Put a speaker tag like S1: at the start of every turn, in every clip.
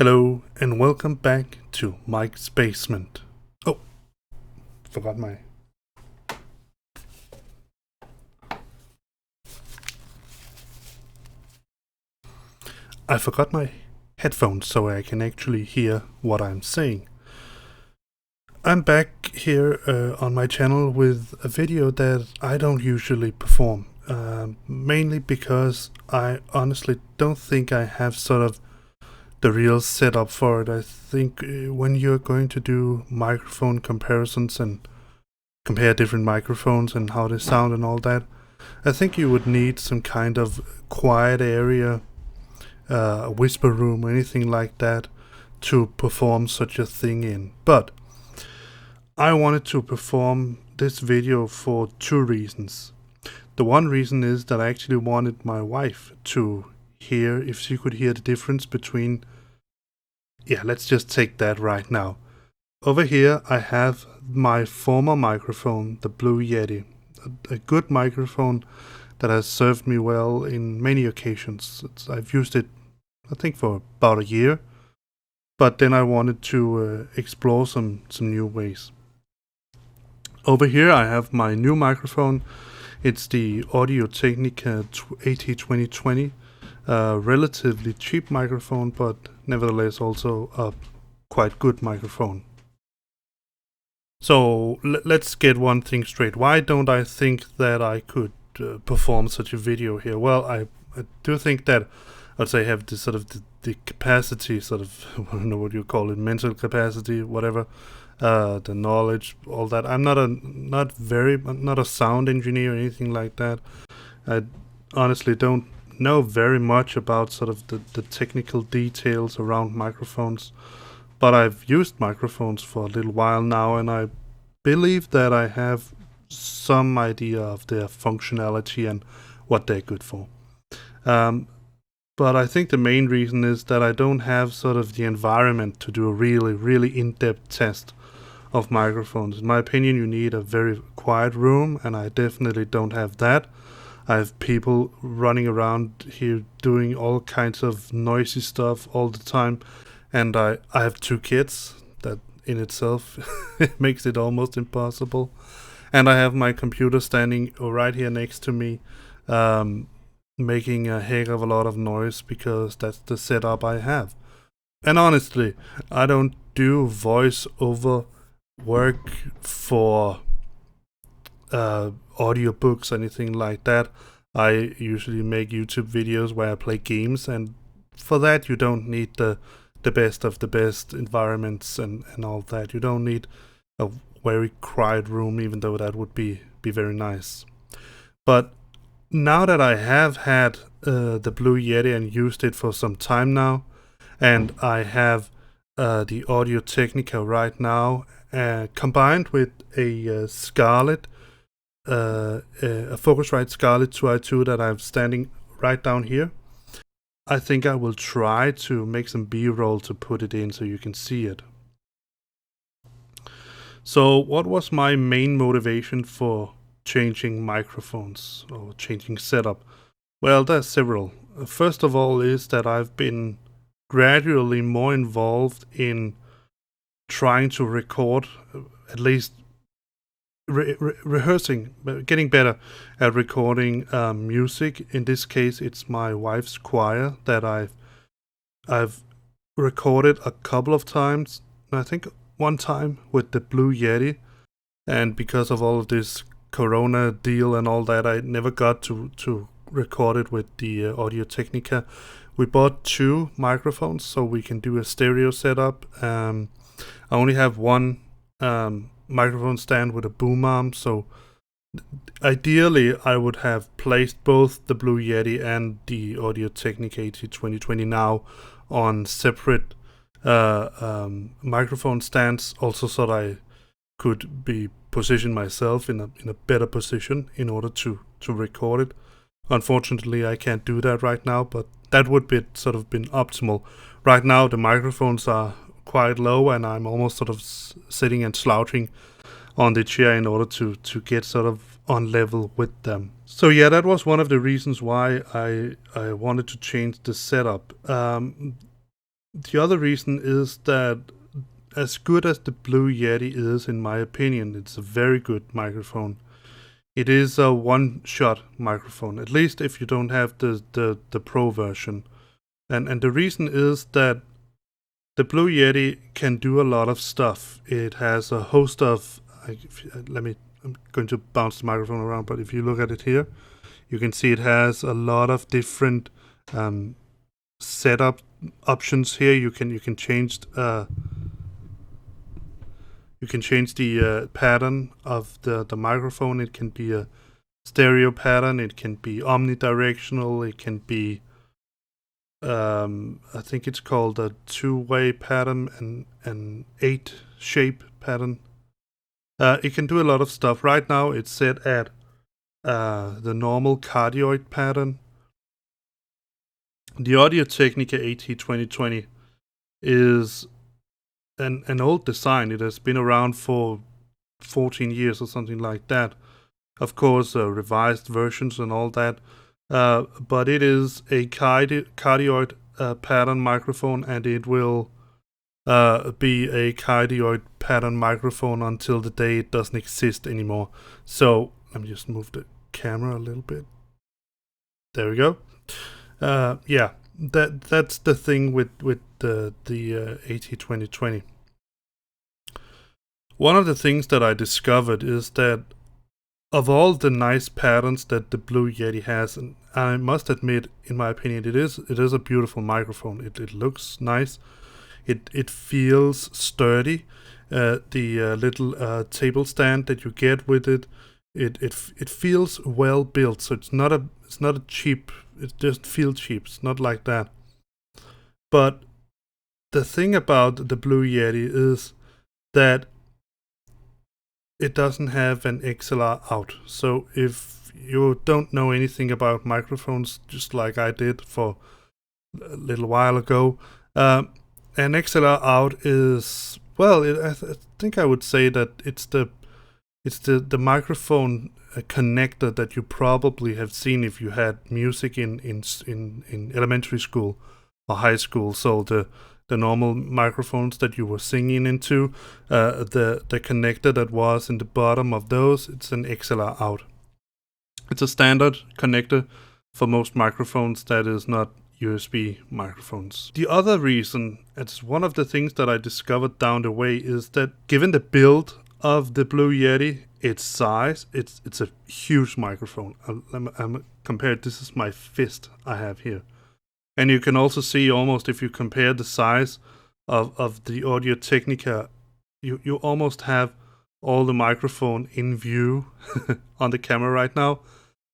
S1: Hello and welcome back to Mike's Basement. Oh, forgot my... I forgot my headphones so I can actually hear what I'm saying. I'm back here on my channel with a video that I don't usually perform. Mainly because I honestly don't think I have sort of the real setup for it. I think when you're going to do microphone comparisons and compare different microphones and how they sound and all that, I think you would need some kind of quiet area, a whisper room or anything like that to perform such a thing in. But I wanted to perform this video for two reasons. The one reason is that I actually wanted my wife to hear if she could hear the difference between... Yeah, let's just take that right now. Over here I have my former microphone, the Blue Yeti. A good microphone that has served me well in many occasions. I've used it, I think, for about a year. But then I wanted to explore some new ways. Over here I have my new microphone. It's the Technica AT2020. Relatively cheap microphone, but nevertheless also a quite good microphone. So let's get one thing straight. Why don't I think that I could perform such a video here? Well, I do think that I'd say have this sort of the capacity, sort of, I don't know what you call it, mental capacity, whatever, the knowledge, all that. I'm not a sound engineer or anything like that. I honestly don't know very much about sort of the technical details around microphones, but I've used microphones for a little while now, and I believe that I have some idea of their functionality and what they're good for. But I think the main reason is that I don't have sort of the environment to do a really in-depth test of microphones. In my opinion, you need a very quiet room, and I definitely don't have that. I have people running around here doing all kinds of noisy stuff all the time, and I have two kids. That in itself makes it almost impossible. And I have my computer standing right here next to me, making a heck of a lot of noise because that's the setup I have. And honestly, I don't do voice-over work for audiobooks or anything like that. I usually make YouTube videos where I play games, and for that you don't need the best of the best environments and all that. You don't need a very quiet room, even though that would be very nice. But now that I have had the Blue Yeti and used it for some time now, and I have the Audio Technica right now, combined with a Scarlett, a Focusrite Scarlett 2i2 that I'm standing right down here, I think I will try to make some B-roll to put it in so you can see it. So what was my main motivation for changing microphones or changing setup? Well, there's several. First of all is that I've been gradually more involved in trying to record, at least rehearsing, getting better at recording music. In this case, it's my wife's choir that I've recorded a couple of times. I think one time with the Blue Yeti, and because of all of this Corona deal and all that, I never got to record it with the Audio Technica. We bought two microphones so we can do a stereo setup. I only have one microphone stand with a boom arm, so ideally I would have placed both the Blue Yeti and the Audio Technica AT2020 now on separate microphone stands, also so that I could be position myself in a better position in order to record it. Unfortunately, I can't do that right now, but that would be sort of been optimal. Right now the microphones are quite low, and I'm almost sort of sitting and slouching on the chair in order to get sort of on level with them. So yeah, that was one of the reasons why I wanted to change the setup. The other reason is that as good as the Blue Yeti is, in my opinion, it's a very good microphone. It is a one-shot microphone, at least if you don't have the Pro version. And the reason is that the Blue Yeti can do a lot of stuff. It has a host of... I'm going to bounce the microphone around, but if you look at it here, you can see it has a lot of different setup options here. You can change the pattern of the microphone. It can be a stereo pattern. It can be omnidirectional. It can be I think it's called a two-way pattern and an 8-shape pattern. It can do a lot of stuff. Right now it's set at the normal cardioid pattern. The Audio Technica AT2020 is an old design. It has been around for 14 years or something like that. Of course, revised versions and all that. But it is a cardioid pattern microphone, and it will be a cardioid pattern microphone until the day it doesn't exist anymore. So let me just move the camera a little bit. There we go. Yeah, that's the thing with the AT2020. One of the things that I discovered is that of all the nice patterns that the Blue Yeti has, and I must admit, in my opinion, it is a beautiful microphone. It looks nice. It feels sturdy. The little table stand that you get with it, it feels well built. So it's not a cheap. It just feels cheap. It's not like that. But the thing about the Blue Yeti is that it doesn't have an XLR out. So if you don't know anything about microphones, just like I did for a little while ago, an XLR out is, well, I think I would say that it's the microphone connector that you probably have seen if you had music in elementary school or high school. So the normal microphones that you were singing into, the connector that was in the bottom of those, it's an XLR out. It's a standard connector for most microphones that is not USB microphones. The other reason, it's one of the things that I discovered down the way, is that given the build of the Blue Yeti, its size, it's a huge microphone. I'm compared, this is my fist I have here. And you can also see, almost if you compare the size of the Audio Technica, you almost have all the microphone in view on the camera right now.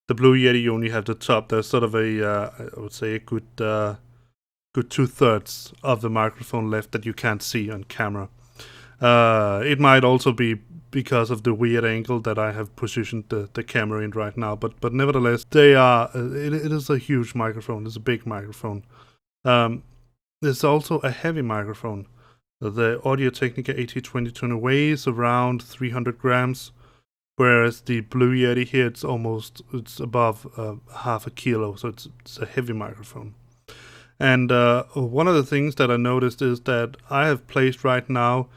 S1: The Blue Yeti, you only have the top. There's sort of I would say a good 2/3 of the microphone left that you can't see on camera. It might also be because of the weird angle that I have positioned the camera in right now, but nevertheless, they are. It is a huge microphone. It's a big microphone. It's also a heavy microphone. The Audio Technica AT2020 weighs around 300 grams, whereas the Blue Yeti here, it's above half a kilo, so it's a heavy microphone. And one of the things that I noticed is that I have placed right now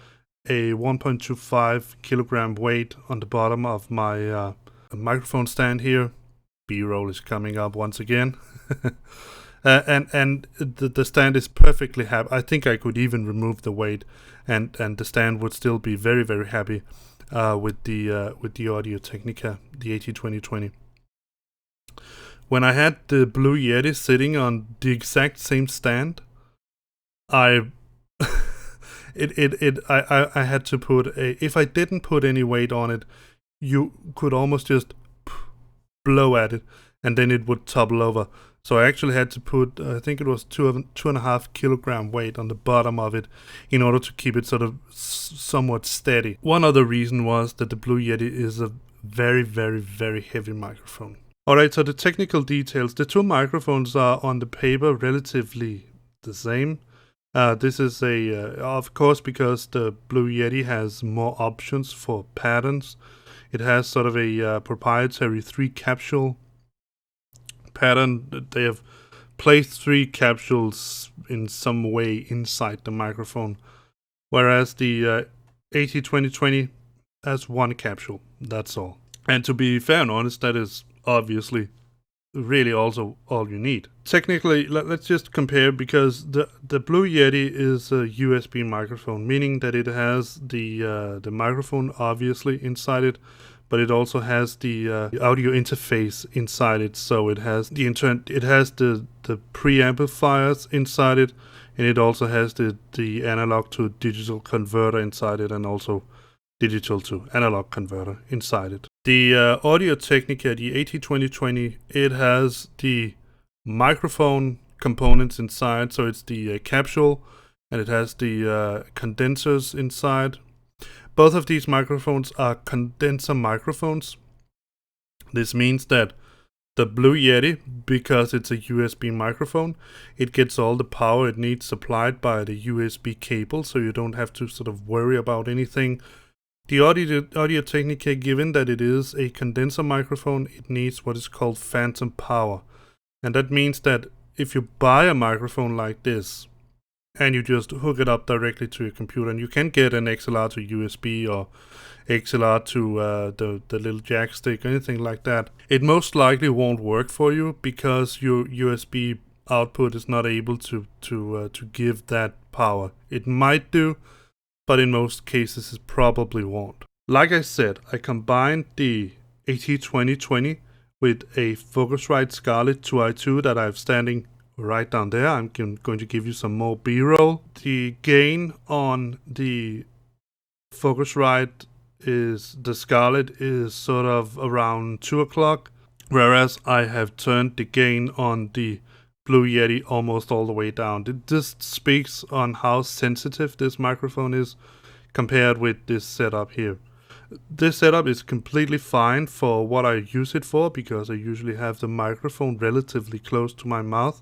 S1: a 1.25 kilogram weight on the bottom of my microphone stand here. B-roll is coming up once again. And the stand is perfectly happy. I think I could even remove the weight, and the stand would still be very, very happy with the Audio Technica, the AT2020. When I had the Blue Yeti sitting on the exact same stand, I had to put if I didn't put any weight on it, you could almost just blow at it and then it would topple over. So I actually had to put, I think it was 2.5 kilogram weight on the bottom of it in order to keep it sort of somewhat steady. One other reason was that the Blue Yeti is a very, very, very heavy microphone. Alright, so the technical details. The two microphones are on the paper relatively the same. This is of course, because the Blue Yeti has more options for patterns. It has sort of a proprietary 3 capsule pattern that they have place 3 capsules in some way inside the microphone, whereas the AT2020 has 1 capsule. That's all. And to be fair and honest, that is obviously really also all you need. Technically, let's just compare, because the Blue Yeti is a USB microphone, meaning that it has the microphone obviously inside it, but it also has the audio interface inside it. So it has the preamplifiers inside it, and it also has the analog to digital converter inside it, and also digital to analog converter inside it. The Audio Technica, the AT2020, it has the microphone components inside, so it's the capsule, and it has the condensers inside. Both of these microphones are condenser microphones. This means that the Blue Yeti, because it's a USB microphone, it gets all the power it needs supplied by the USB cable, so you don't have to sort of worry about anything. The Audio Technica, given that it is a condenser microphone, it needs what is called phantom power. And that means that if you buy a microphone like this, and you just hook it up directly to your computer, and you can get an XLR to USB or XLR to the little jack stick, anything like that, it most likely won't work for you, because your USB output is not able to give that power. It might do, but in most cases it probably won't. Like I said, I combined the AT2020 with a Focusrite Scarlett 2i2 that I have standing right down there. I'm going to give you some more B-roll. The gain on the Focusrite the Scarlett is sort of around 2 o'clock, whereas I have turned the gain on the Blue Yeti almost all the way down. It just speaks on how sensitive this microphone is compared with this setup here. This setup is completely fine for what I use it for, because I usually have the microphone relatively close to my mouth.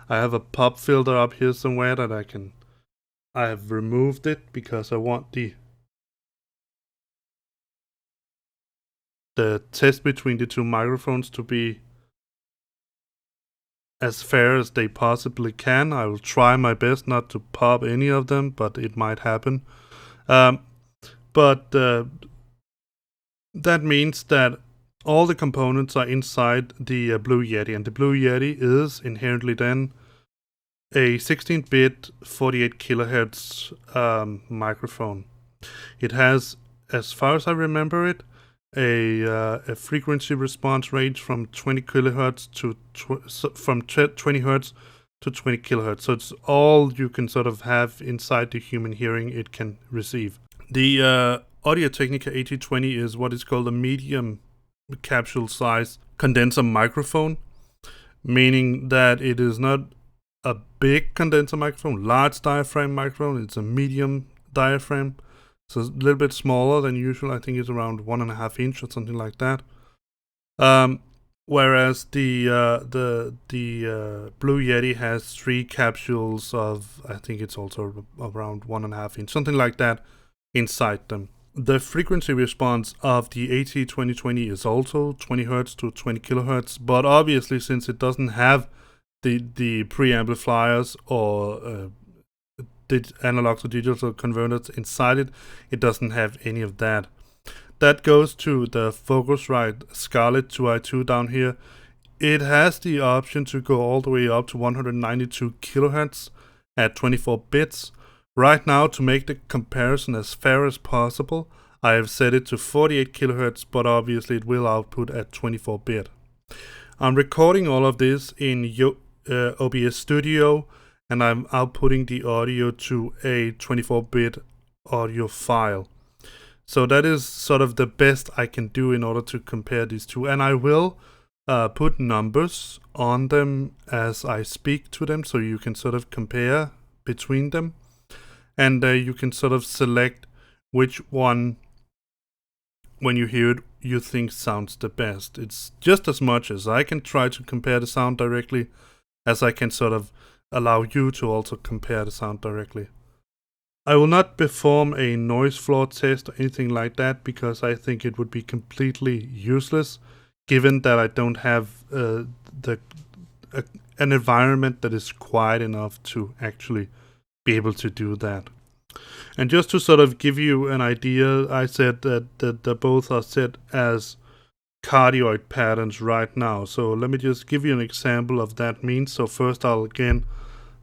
S1: I have a pop filter up here somewhere that I have removed it because I want the test between the two microphones to be as fair as they possibly can. I will try my best not to pop any of them, but it might happen. But that means that all the components are inside the Blue Yeti, and the Blue Yeti is inherently then a 16-bit 48 kilohertz microphone. It has, as far as I remember it, a frequency response range from 20 kilohertz to 20 hertz to 20 kilohertz. So it's all you can sort of have inside the human hearing it can receive. The Audio Technica AT20 is what is called a medium capsule size condenser microphone, meaning that it is not a big condenser microphone, large diaphragm microphone. It's a medium diaphragm. So it's a little bit smaller than usual. I think it's around 1.5 inch or something like that. Whereas the Blue Yeti has 3 capsules of, I think it's also around 1.5 inch, something like that, inside them. The frequency response of the AT2020 is also 20 hertz to 20 kilohertz, but obviously since it doesn't have the preamplifiers or analog to digital converters inside it, it doesn't have any of that. That goes to the Focusrite Scarlett 2i2 down here. It has the option to go all the way up to 192 kilohertz at 24 bits. Right now, to make the comparison as fair as possible, I have set it to 48 kilohertz, but obviously it will output at 24 bit. I'm recording all of this in OBS Studio, and I'm outputting the audio to a 24-bit audio file. So that is sort of the best I can do in order to compare these two. And I will put numbers on them as I speak to them, so you can sort of compare between them. And you can sort of select which one, when you hear it, you think sounds the best. It's just as much as I can try to compare the sound directly as I can sort of allow you to also compare the sound directly. I will not perform a noise floor test or anything like that, because I think it would be completely useless, given that I don't have an environment that is quiet enough to actually be able to do that. And just to sort of give you an idea, I said that both are set as cardioid patterns right now. So let me just give you an example of that means. So first I'll again,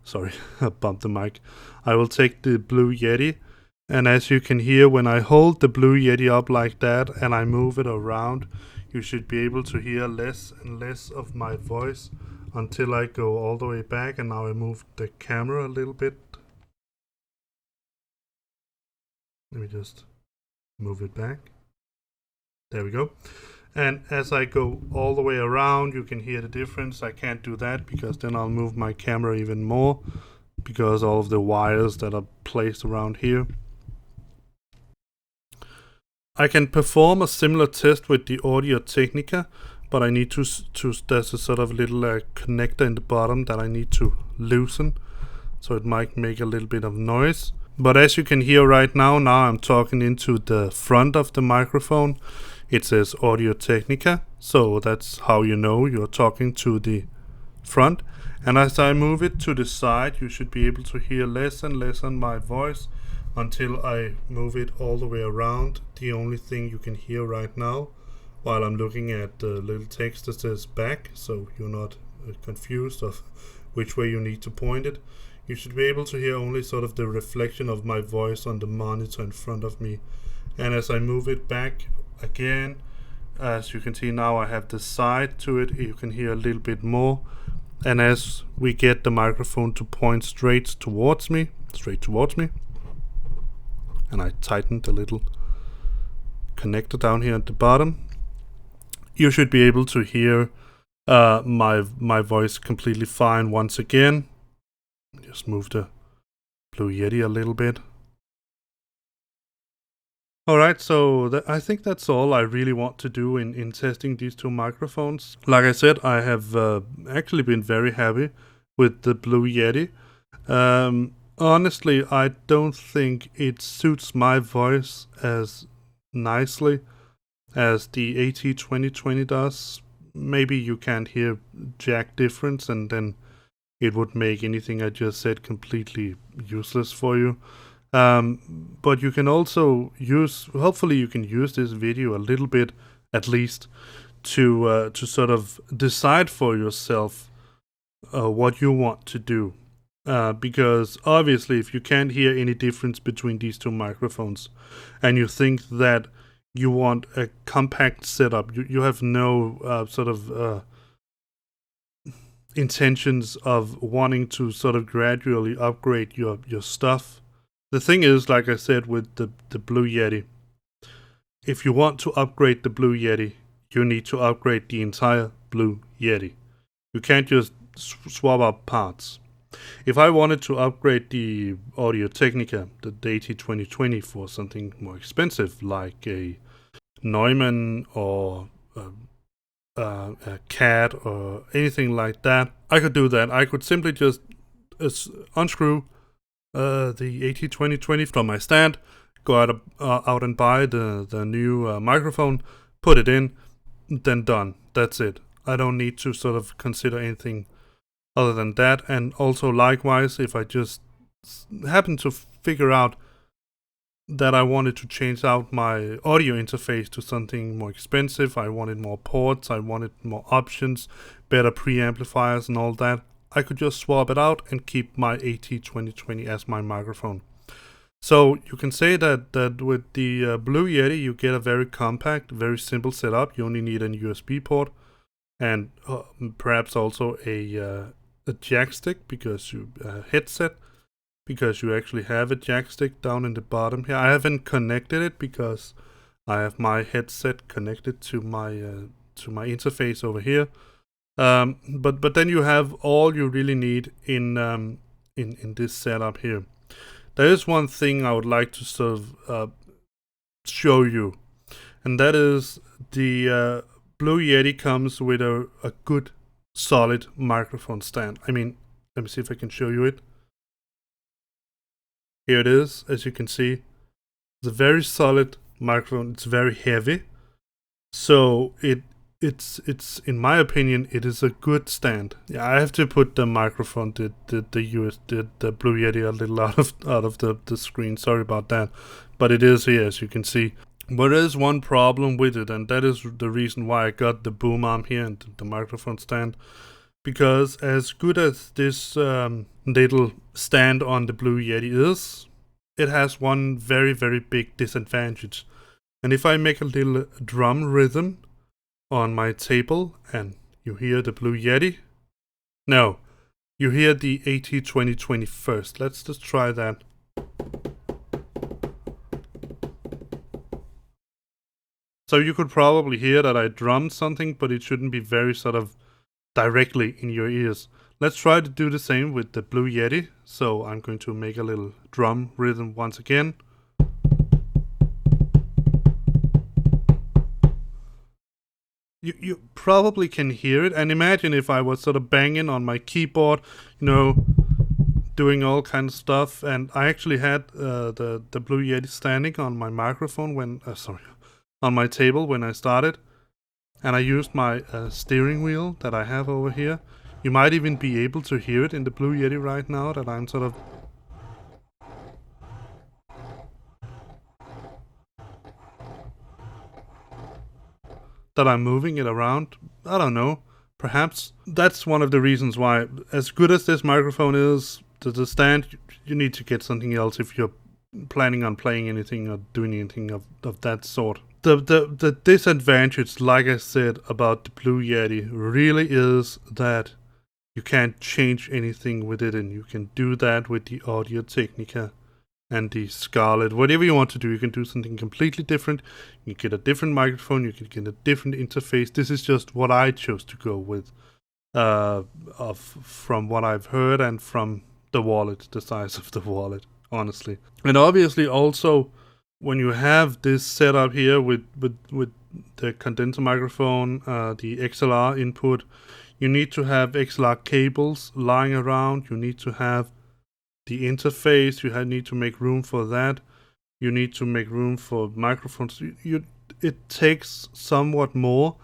S1: sorry, I bumped the mic. I will take the Blue Yeti, and as you can hear, when I hold the Blue Yeti up like that and I move it around, you should be able to hear less and less of my voice until I go all the way back. And now I move the camera a little bit. Let me just move it back. There we go. And as I go all the way around, you can hear the difference. I can't do that because then I'll move my camera even more because all of the wires that are placed around here. I can perform a similar test with the Audio Technica, but I need to there's a sort of little connector in the bottom that I need to loosen, so it might make a little bit of noise. But as you can hear right now I'm talking into the front of the microphone. It says Audio Technica, so that's how you know you're talking to the front. And as I move it to the side, you should be able to hear less and less on my voice until I move it all the way around. The only thing you can hear right now, while I'm looking at the little text that says back, so you're not confused of which way you need to point it, you should be able to hear only sort of the reflection of my voice on the monitor in front of me. And as I move it back again, as you can see now, I have the side to it, you can hear a little bit more. And as we get the microphone to point straight towards me, and I tightened the little connector down here at the bottom, you should be able to hear my voice completely fine once again. Just move the Blue Yeti a little bit. Alright, so I think that's all I really want to do in testing these two microphones. Like I said, I have actually been very happy with the Blue Yeti. Honestly, I don't think it suits my voice as nicely as the AT2020 does. Maybe you can't hear jack difference, and then it would make anything I just said completely useless for you. But you can also hopefully you can use this video a little bit, at least, to sort of decide for yourself what you want to do. Because obviously, if you can't hear any difference between these two microphones, and you think that you want a compact setup, you have no sort of intentions of wanting to sort of gradually upgrade your stuff. The thing is, like I said with the Blue Yeti, if you want to upgrade the Blue Yeti, you need to upgrade the entire Blue Yeti. You can't just swap out parts. If I wanted to upgrade the Audio Technica, the AT2020, for something more expensive, like a Neumann or a CAT or anything like that, I could do that. I could simply just unscrew the AT2020 from my stand, go out and buy the new microphone, put it in, then done. That's it. I don't need to sort of consider anything other than that. And also likewise, if I just happen to figure out that I wanted to change out my audio interface to something more expensive, I wanted more ports, I wanted more options, better preamplifiers and all that, I could just swap it out and keep my AT2020 as my microphone. So you can say that with the Blue Yeti you get a very compact, very simple setup. You only need a USB port and perhaps also a jack stick, because you headset, because you actually have a jack stick down in the bottom here. I haven't connected it because I have my headset connected to my interface over here. But then you have all you really need in this setup here. There is one thing I would like to sort of show you, and that is the Blue Yeti comes with a good solid microphone stand. I mean, let me see if I can show you it. Here it is, as you can see. It's a very solid microphone. It's very heavy, so it it's in my opinion, it is a good stand. Yeah, I have to put the microphone, the Blue Yeti a little out of the screen. Sorry about that, but it is here, as you can see. But there is one problem with it, and that is the reason why I got the boom arm here and the microphone stand. Because as good as this little stand on the Blue Yeti is, it has one very, very big disadvantage. And if I make a little drum rhythm on my table and you hear the Blue Yeti, no, you hear the AT2020 first. Let's just try that. So you could probably hear that I drummed something, but it shouldn't be very sort of directly in your ears. Let's try to do the same with the Blue Yeti. So I'm going to make a little drum rhythm once again. You probably can hear it, and imagine if I was sort of banging on my keyboard, you know, doing all kinds of stuff, and I actually had the Blue Yeti standing on my microphone when, on my table when I started, and I used my steering wheel that I have over here. You might even be able to hear it in the Blue Yeti right now that I'm sort of moving it around. I don't know. Perhaps that's one of the reasons why, as good as this microphone is, the stand, you need to get something else if you're planning on playing anything or doing anything of that sort. The disadvantage, like I said, about the Blue Yeti really is that you can't change anything with it, and you can do that with the Audio Technica and the Scarlett. Whatever you want to do, you can do something completely different. You can get a different microphone, you can get a different interface. This is just what I chose to go with, from what I've heard and from the wallet, the size of the wallet, honestly. And obviously also, when you have this setup here with the condenser microphone, the XLR input, you need to have XLR cables lying around. You need to have the interface. You need to make room for that. You need to make room for microphones. It takes somewhat more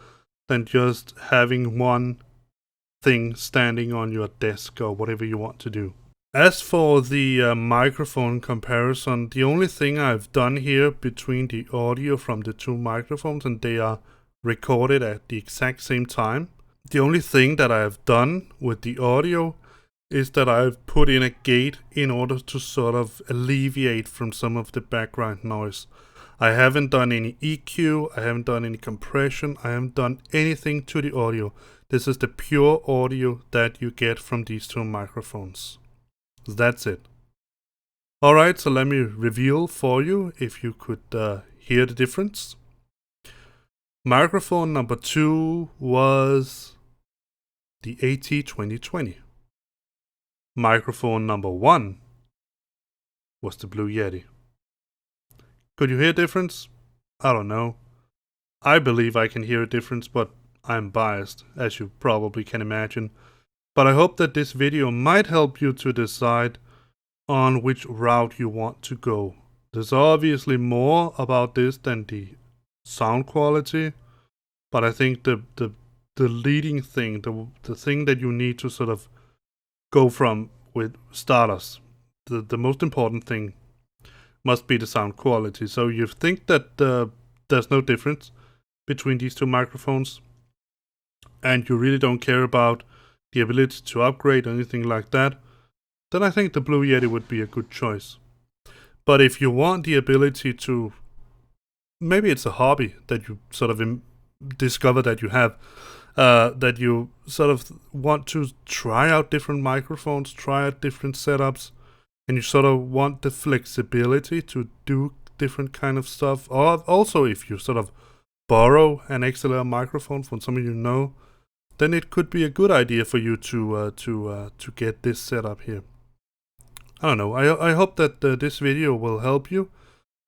S1: than just having one thing standing on your desk or whatever you want to do. As for the microphone comparison, the only thing I've done here between the audio from the two microphones, and they are recorded at the exact same time, the only thing that I've done with the audio is that I've put in a gate in order to sort of alleviate from some of the background noise. I haven't done any EQ, I haven't done any compression, I haven't done anything to the audio. This is the pure audio that you get from these two microphones. That's it. Alright, so let me reveal for you if you could hear the difference. Microphone number 2 was the AT2020. Microphone number 1 was the Blue Yeti. Could you hear a difference? I don't know. I believe I can hear a difference, but I'm biased, as you probably can imagine. But I hope that this video might help you to decide on which route you want to go. There's obviously more about this than the sound quality, but I think the leading thing, the thing that you need to sort of go from with starters, the most important thing must be the sound quality. So you think that there's no difference between these two microphones, and you really don't care about the ability to upgrade or anything like that, then I think the Blue Yeti would be a good choice. But if you want the ability to, maybe it's a hobby that you sort of discover that you have, that you sort of want to try out different microphones, try out different setups, and you sort of want the flexibility to do different kind of stuff. Or also if you sort of borrow an XLR microphone from someone you know, then it could be a good idea for you to get this setup here. I don't know. I hope that this video will help you.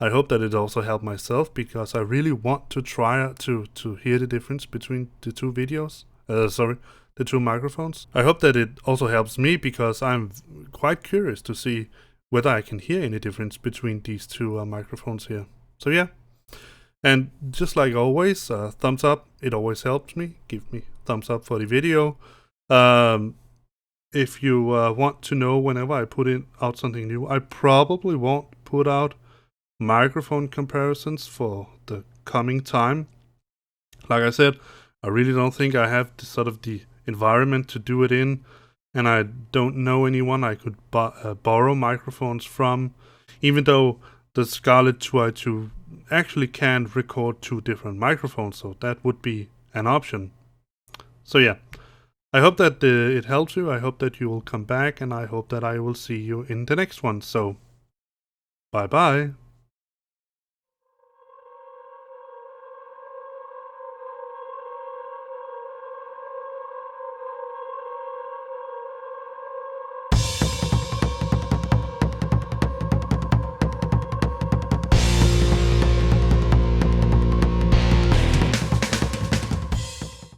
S1: I hope that it also helped myself, because I really want to try to hear the difference between the two videos. The two microphones. I hope that it also helps me, because I'm quite curious to see whether I can hear any difference between these two microphones here. So yeah. And just like always, thumbs up, it always helps me. Give me thumbs up for the video. If you want to know whenever I put out something new, I probably won't put out microphone comparisons for the coming time. Like I said, I really don't think I have the environment to do it in, and I don't know anyone I could borrow microphones from, even though the Scarlett 2i2 actually can record 2 different microphones, so that would be an option. So yeah, I hope that it helps you. I hope that you will come back, and I hope that I will see you in the next one. So, bye bye.